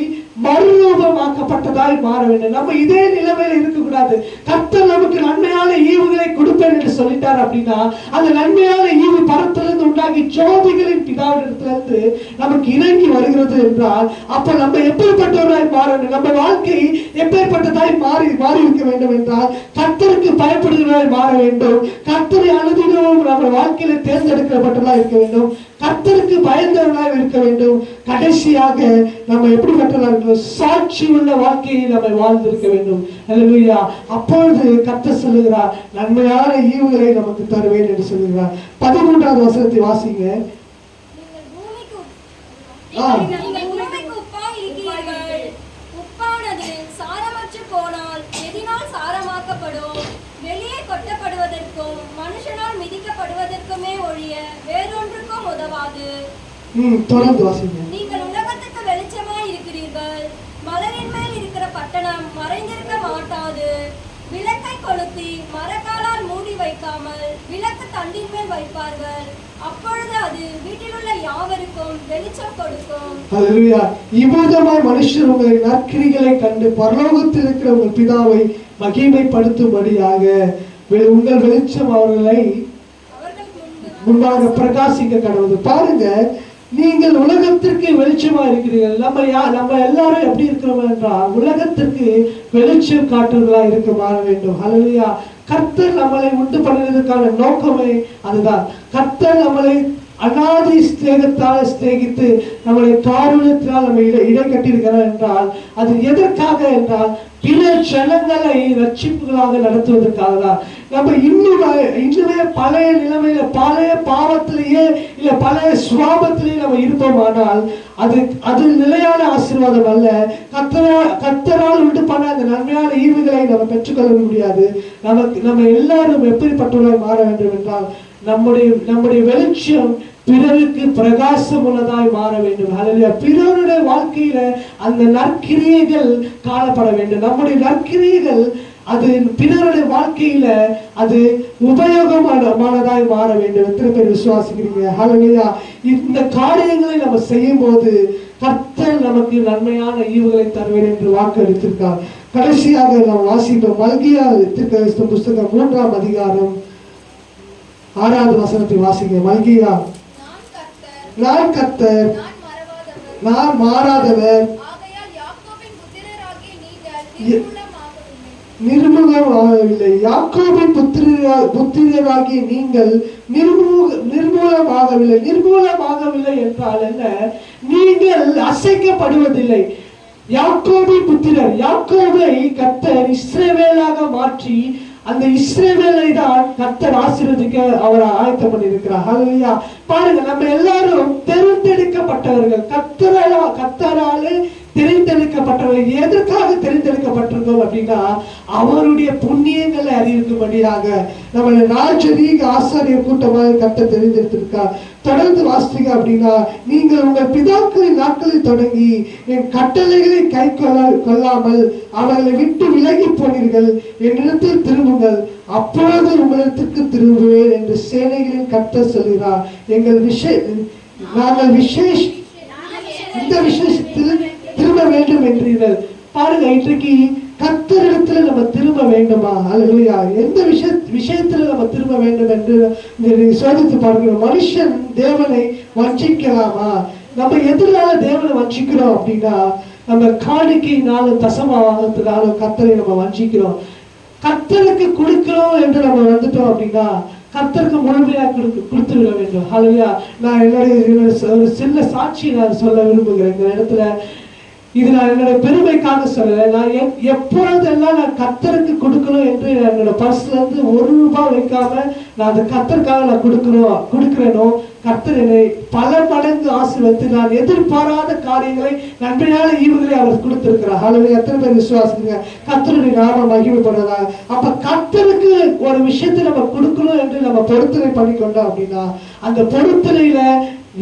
மறுரூபமாக்கப்பட்டதாய் மாற வேண்டும். நம்ம இதே நிலைமையில இருக்கக்கூடாது. கர்த்தர் நமக்கு நன்மையான ஈவுகளை கொடுப்பேன் என்று சொல்லிட்டார் அப்படின்னா, அந்த நன்மையான ஈவு பரத்திலிருந்து உண்டாகி ஜோதிகளின் பிதாவிடத்திலிருந்து நமக்கு இறங்கி வருகிறது என்றால், அப்ப நம்ம எப்பேற்பட்டவராய் மாற வேண்டும்? நம்ம வாழ்க்கை எப்பேற்பட்டதாய் மாறி இருக்க வேண்டும் என்றால், கர்த்தருக்கு பயப்படுகிறவராய் மாற வேண்டும். கர்த்தரை அனுதினமும் நம்ம வாழ்க்கையில தேர்ந்தெடுக்கப்பட்டதா இருக்க வேண்டும். கர்த்தருக்கு பயந்தவர்களாக இருக்க வேண்டும். கடைசியாக நம்ம எப்படிப்பட்டவர்களாக சாட்சி உள்ள வாழ்க்கையை நம்ம வாழ்ந்திருக்க வேண்டும். ஹல்லேலூயா. அப்பொழுது கர்த்தர் சொல்லுகிறார், நன்மையான ஈவுகளை நமக்கு தருவேன் என்று சொல்லுகிறார். 13வது வசனத்தை வாசிங்க. உப்பானது சாரமற்று போனால் எதினால் சாரமாக்கப்படும்? வெளியே கொட்டப்படுவதற்கும் மனுஷனால் மிதிக்கப்படுவதற்குமே ஒழிய வேறொன்றுக்கும் உதவாது. தொடர்ந்து வாசிங்க. நீங்கள் உலகத்துக்கு வெளிச்சமாய் இருக்கிறீர்கள். மலையின் மேல் இருக்கிற பட்டணம் மறைந்திருக்க மாட்டாது. விளக்கை கொளுத்தி மரக்காலால் மூடி வைக்காமல் விளக்கு தண்டின் மேல் வைப்பார்கள். அப்பொழுது அது வீட்டில் உள்ள யாவருக்கும் வெளிச்சம் கொடுக்கும். ஹல்லேலூயா. இவ்விதமாய் மனுஷர் உங்களை நற்கிரிகளை கண்டு பரலோகத்தில் இருக்கிற உங்கள் பிதாவை மகிமைப்படுத்தும்படியாக உங்கள் வெளிச்சம் அவர்களை முன்பாக பிரகாசிக்க கடவுது. பாருங்க, நீங்கள் உலகத்திற்கு வெளிச்சமா இருக்கிறீர்கள். நம்ம எல்லாரும் எப்படி இருக்கிறோம் என்றால், உலகத்திற்கு வெளிச்சம் காட்டுறதா இருக்க மாற வேண்டும். ஹல்லேலூயா. கர்த்தர் நம்மளை உண்டு பண்ணுவதற்கான நோக்கமே அதுதான். கர்த்தர் நம்மளை அநாதி ஸ்நேகத்தால் ஸ்நேகித்து நம்முடைய காரணத்தினால் நம்ம இடை கட்டியிருக்கிறார் என்றால், அது எதற்காக என்றால் பிற ஜனங்களை ரட்சிப்புகளாக நடத்துவதற்காக தான். நம்ம இன்னுமே பழைய நிலைமையில, பழைய பாவத்திலேயே இல்ல பழைய சுவாபத்திலேயே நம்ம இருப்போமானால் அது நிலையான ஆசீர்வாதம் அல்ல. கர்த்தரால் உண்டு பண்ண அந்த நன்மையான ஈவுகளை நம்ம பெற்றுக்கொள்ள முடியாது. நம்ம எல்லாரும் எப்படிப்பட்டவர்களாய் மாற வேண்டும் என்றால், நம்முடைய வெளிச்சம் பிறருக்கு பிரகாசம் உள்ளதாய் மாற வேண்டும். ஹல்லேலூயா. பிறருடைய வாழ்க்கையில அந்த நற்கிரியைகள் காணப்பட வேண்டும். நம்முடைய நற்கிரியைகள் அது பிறருடைய வாழ்க்கையில அது உபயோகமானதாய் மாற வேண்டும். எத்தனை பேர் விசுவாசிக்கிறீங்க? ஹல்லேலூயா. இந்த காரியங்களை நம்ம செய்யும் போது கர்த்தர் நமக்கு நன்மையான ஈவுகளை தருவேன் என்று வாக்கு அளித்திருக்கார். கடைசியாக நாம் வாசிப்போம். மல்கியா தீர்க்கதரிசி புஸ்தகம் 3ஆம் அதிகாரம் 6வது வசனத்தை வாசிங்க. மல்கியா நான் கர்த்தர், நான் மாறாதவர், நிர்மூலமாகவில்லை. யாக்கோபின் புத்திரராகிய நீங்கள் நிர்மூலமாகவில்லை. நிர்மூலமாகவில்லை என்றால் என்ன? நீங்கள் அசைக்கப்படுவதில்லை. யாக்கோபின் புத்திரர், யாக்கோபை கர்த்தர் இஸ்ரவேலாக மாற்றி அந்த இஸ்ரவேலை தான் கர்த்தர் ஆசீர்வதிக்க அவர் ஆயத்தம் பண்ணியிருக்கிறார். ஹல்லேலூயா. பாருங்க, நம்ம எல்லாரும் தெரிந்தெடுக்கப்பட்டவர்கள், கர்த்தராலே தெரிந்தெடுக்கப்பட்டவர்கள். எதற்காக தெரிந்தெடுக்கப்பட்டிருந்தோம் அப்படின்னா, அவருடைய புண்ணியங்களை அறிவிக்கும்படியாக நம்மளை ராஜரீக ஆசாரியர் கூட்டமாக கர்த்தர் தெரிந்தெடுத்திருக்கார். தொடர்ந்து வாசிங்க அப்படின்னா, நீங்கள் உங்கள் பிதாக்களின் நாட்களில் தொடங்கி என் கட்டளைகளை கை கொள்ளாமல் அவர்களை விட்டு விலகி போனீர்கள். என்னிடத்தில் திரும்புங்கள், அப்பொழுது உங்களிடத்திற்கு திரும்புவேன் என்று சேனைகளின் கர்த்தர் சொல்கிறார். நாங்கள் இந்த விசேஷத்தில் திரும்ப வேண்டும் என்றீர்கள். பாருங்க, இன்றைக்கு கர்த்தரிடத்துல நம்ம திரும்ப வேண்டுமா? அல்லேலூயா. எந்த விஷயத்துல நம்ம திரும்ப வேண்டும் என்று சோதித்து பார்க்கிறோம். மனுஷன் தேவனை வஞ்சிக்கலாமா? நம்ம எதனால தேவனை வஞ்சிக்கிறோம் அப்படின்னா, நம்ம காணிக்கையினாலும் தசமபாகத்தினாலும் கர்த்தரை நம்ம வஞ்சிக்கிறோம். கர்த்தருக்கு கொடுக்கிறோம் என்று நம்ம வந்துட்டோம் அப்படின்னா கர்த்தருக்கு முழுமையாக கொடுத்து விட வேண்டும். ஹல்லேலூயா. நான் என்னுடைய ஒரு சின்ன சாட்சி நான் சொல்ல விரும்புகிறேன் இந்த இடத்துல. இது நான் என்னோட பெருமைக்காக சொல்லலை. நான் எப்பொழுதெல்லாம் நான் கர்த்தருக்கு கொடுக்கணும் என்று என்னோட பர்ஸ்ல இருந்து ₹1 வைக்காம நான் அந்த கர்த்தருக்காக நான் கொடுக்கிறேனோ, கர்த்தர் என்னை பல மடங்கு ஆசீர்வதித்து நான் எதிர்பாராத காரியங்களை, நன்மையான ஈவுகளை அவர் கொடுத்திருக்கிறார். ஹல்லேலூயா. எத்தனை பேர் விசுவாசிங்க? கர்த்தருடைய நாமம் மகிமைப்படுறதா? அப்ப கர்த்தருக்கு ஒரு விஷயத்தை நம்ம கொடுக்கணும் என்று நம்ம பொருத்தனை பண்ணிக்கொண்டோம் அப்படின்னா, அந்த பொருத்தனையில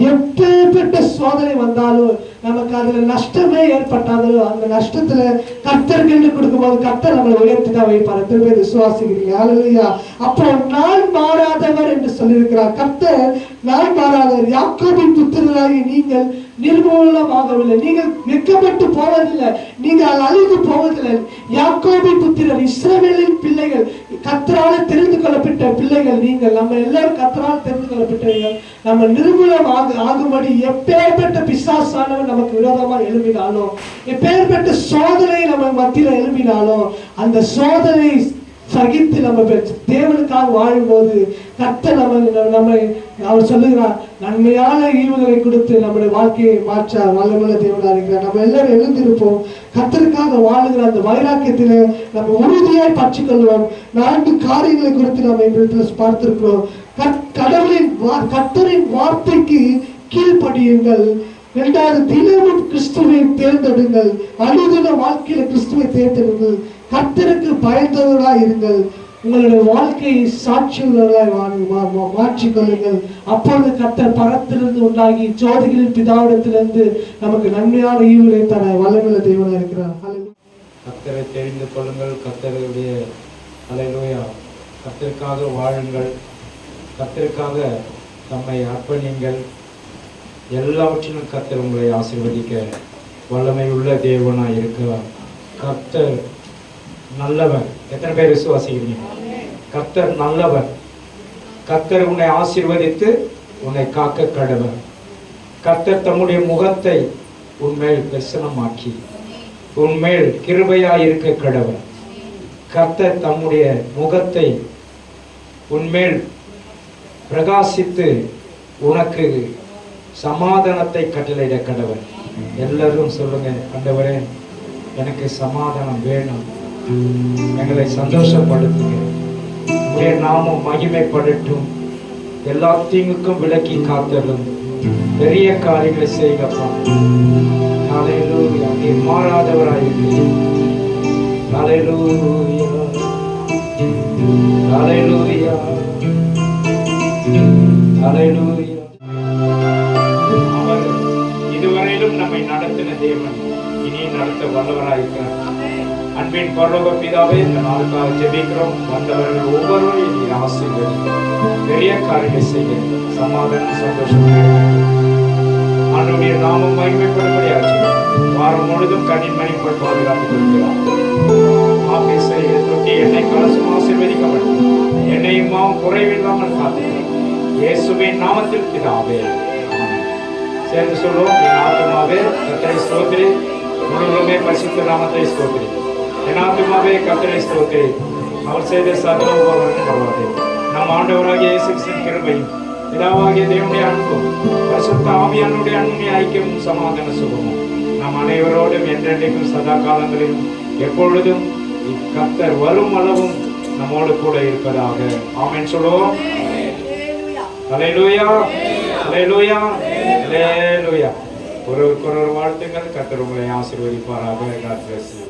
எப்பேற்பட்ட சோதனை வந்தாலும், நமக்கு அதுல நஷ்டமே ஏற்பட்டாலும், அந்த நஷ்டத்துல கர்த்தருக்கு என்று கொடுக்கும்போது கர்த்தர் நம்மளை உயர்த்தி தான் வைப்பார். எத்தனை பேர் விசுவாசிக்கிறீங்க? ஹல்லேலூயா. அப்போ நான் மாறாதவர் என்று சொல்லியிருக்கிறார் கர்த்தர். நான் மாறாதவர். யாக்கோபின் புத்திரராகி நீங்கள் நிர்மூலமாகவில்லை. நீங்கள் வெட்கப்பட்டு போவதில்லை, நீங்கள் அழிந்து போவதில்லை. யாக்கோபின் புத்திரர், இஸ்ரவேலின் பிள்ளைகள், கர்த்தரால தெரிந்து கொள்ளப்பட்ட பிள்ளைகள் நீங்கள். நம்ம எல்லாரும் கர்த்தரால் தெரிந்து கொள்ளப்பட்டவர்கள். நம்ம நிர்மூலம் ஆகும்படி எப்பேற்பட்ட பிசாசானவன் நமக்கு விரோதமாக எழுப்பினாலும், எப்பேற்பட்ட சோதனை நம்ம மத்தியில எழுப்பினாலும், அந்த சோதனை சகித்து நம்ம தேவனுக்காக வாழும்போது கர்த்தர் நம்மை அவர் சொல்லுகிறார், நன்மையான ஈவுகளை கொடுத்து நம்முடைய வாழ்க்கையை மாற்ற வல்லமுள்ள தேவனாக இருக்கிறார். நம்ம எல்லாரும் எழுந்திருப்போம். கர்த்தருக்காக வாழுகிற அந்த வைராக்கியத்தில நம்ம உறுதியாய் பற்றிக்கொள்வோம். 4 காரியங்களை குறித்து நம்ம இந்த பார்த்திருக்கிறோம். கர்த்தரின் வார்த்தைக்கு கீழ்ப்படியுங்கள். 2வது, தினமும் கிறிஸ்துவை தேர்ந்தெடுங்கள். அனுதின வாழ்க்கையில கிறிஸ்துவை தேர்ந்தெடுங்கள். கர்த்தருக்கு பயந்தவர்களாய் இருங்கள். உங்களுடைய வாழ்க்கையை சாட்சியுள்ளவர்களாய் மாற்றிக்கொள்ளுங்கள். அப்பொழுது கர்த்தர் பரத்திலிருந்து உண்டாகி ஜோதிகளின் பிதாவிடத்திலிருந்து நமக்கு நன்மையான ஈவுகளை தர வல்லமையுள்ள தேவனாய் இருக்கிறார். கர்த்தரை தெரிந்து கொள்ளுங்கள். கர்த்தருடைய ஹல்லேலூயா. கர்த்தருக்காக வாழுங்கள். கர்த்தருக்காக தம்மை அர்ப்பணியுங்கள். எல்லாவற்றிலும் கர்த்தர் உங்களை ஆசீர்வதிக்க வல்லமை உள்ள தேவனாய் இருக்கிறார். கர்த்தர் நல்லவர். எத்தனை பேர் விசுவாசிக்கிறீங்க? கர்த்தர் நல்லவர். கர்த்தர் உன்னை ஆசீர்வதித்து உன்னை காக்க கடவர். கர்த்தர் தம்முடைய முகத்தை உன்மேல் தரிசனமாக்கி உன்மேல் கிருபையாய் இருக்க கடவர். கர்த்தர் தம்முடைய முகத்தை உன்மேல் பிரகாசித்து உனக்கு சமாதானத்தை கட்டளையிட கடவர். எல்லாரும் சொல்லுங்க, ஆண்டவரே எனக்கு சமாதானம் வேணும், எங்களை சந்தோஷப்படுத்துங்க, உடைய நாமம் மகிமைப்படட்டும், எல்லா தீங்குக்கும் விலக்கி காத்தலும், பெரிய காரியங்களை செய்யப்பா. ஹல்லேலூயா. நீ மாறாதவராயிருக்கிறீர். ஹல்லேலூயா. ஹல்லேலூயா. ஹல்லேலூயா. அவர் இதுவரையிலும் நம்மை நடத்தின தேவன் இனி நடத்த வல்லவராயிருக்கிறார். அன்பின் பரலோக பிதாவே, இந்த நாளுக்காக ஜெபிக்கிறோம். வந்தவர்கள் ஒவ்வொருவரையும் நீர் ஆசீர்வதிங்க. பெரிய காரியங்களை செய்ய சமாதானம் சந்தோஷம் ஆண்டவருடைய நாமம் மகிமைப்படும்படியாக வாரம் முழுதும் கண்ணின்மணி போல் பாதுகாத்துக் கொள்கிறார். ஆபீஸை தொட்டி எண்ணெய் கலசும் ஆசீர்வதிக்கப்படும். எண்ணெயும் மாவும் குறைவில்லாமல் காத்துக்கிறோம். இயேசுவின் நாமத்தில் பிதாவே. சேர்ந்து சொல்லுவோம். என் ஆத்துமாவே கர்த்தரை ஸ்தோத்திரி, முழுவதுமே பரிசுத்த நாமத்தை ஸ்தோத்திரி. என் ஆத்துமாவே கர்த்தரை ஸ்தோத்திரி, அவர் செய்த சகல உபகாரங்களை மறவாதே. நம் ஆண்டவராகிய இயேசு கிறிஸ்துவின் கிருபையும் பிதாவாகிய தேவனுடைய அன்பும் பரிசுத்த ஆவியானுடைய அன்பும் ஐக்கியமும் சமாதான சுகமும் நம் அனைவரோடும் என்றென்றைக்கும் சதா காலங்களிலும் எப்பொழுதும் கர்த்தர் வரும் அளவும் நம்மோடு கூட இருப்பதாக. ஆமென் சொல்லுவோம். அல்லேலூயா, அல்லேலூயா, அல்லேலூயா. ஒருவருக்கு வாழ்த்துங்கள். கர்த்தர் உங்களை ஆசீர்வதிப்பாராக. God bless you.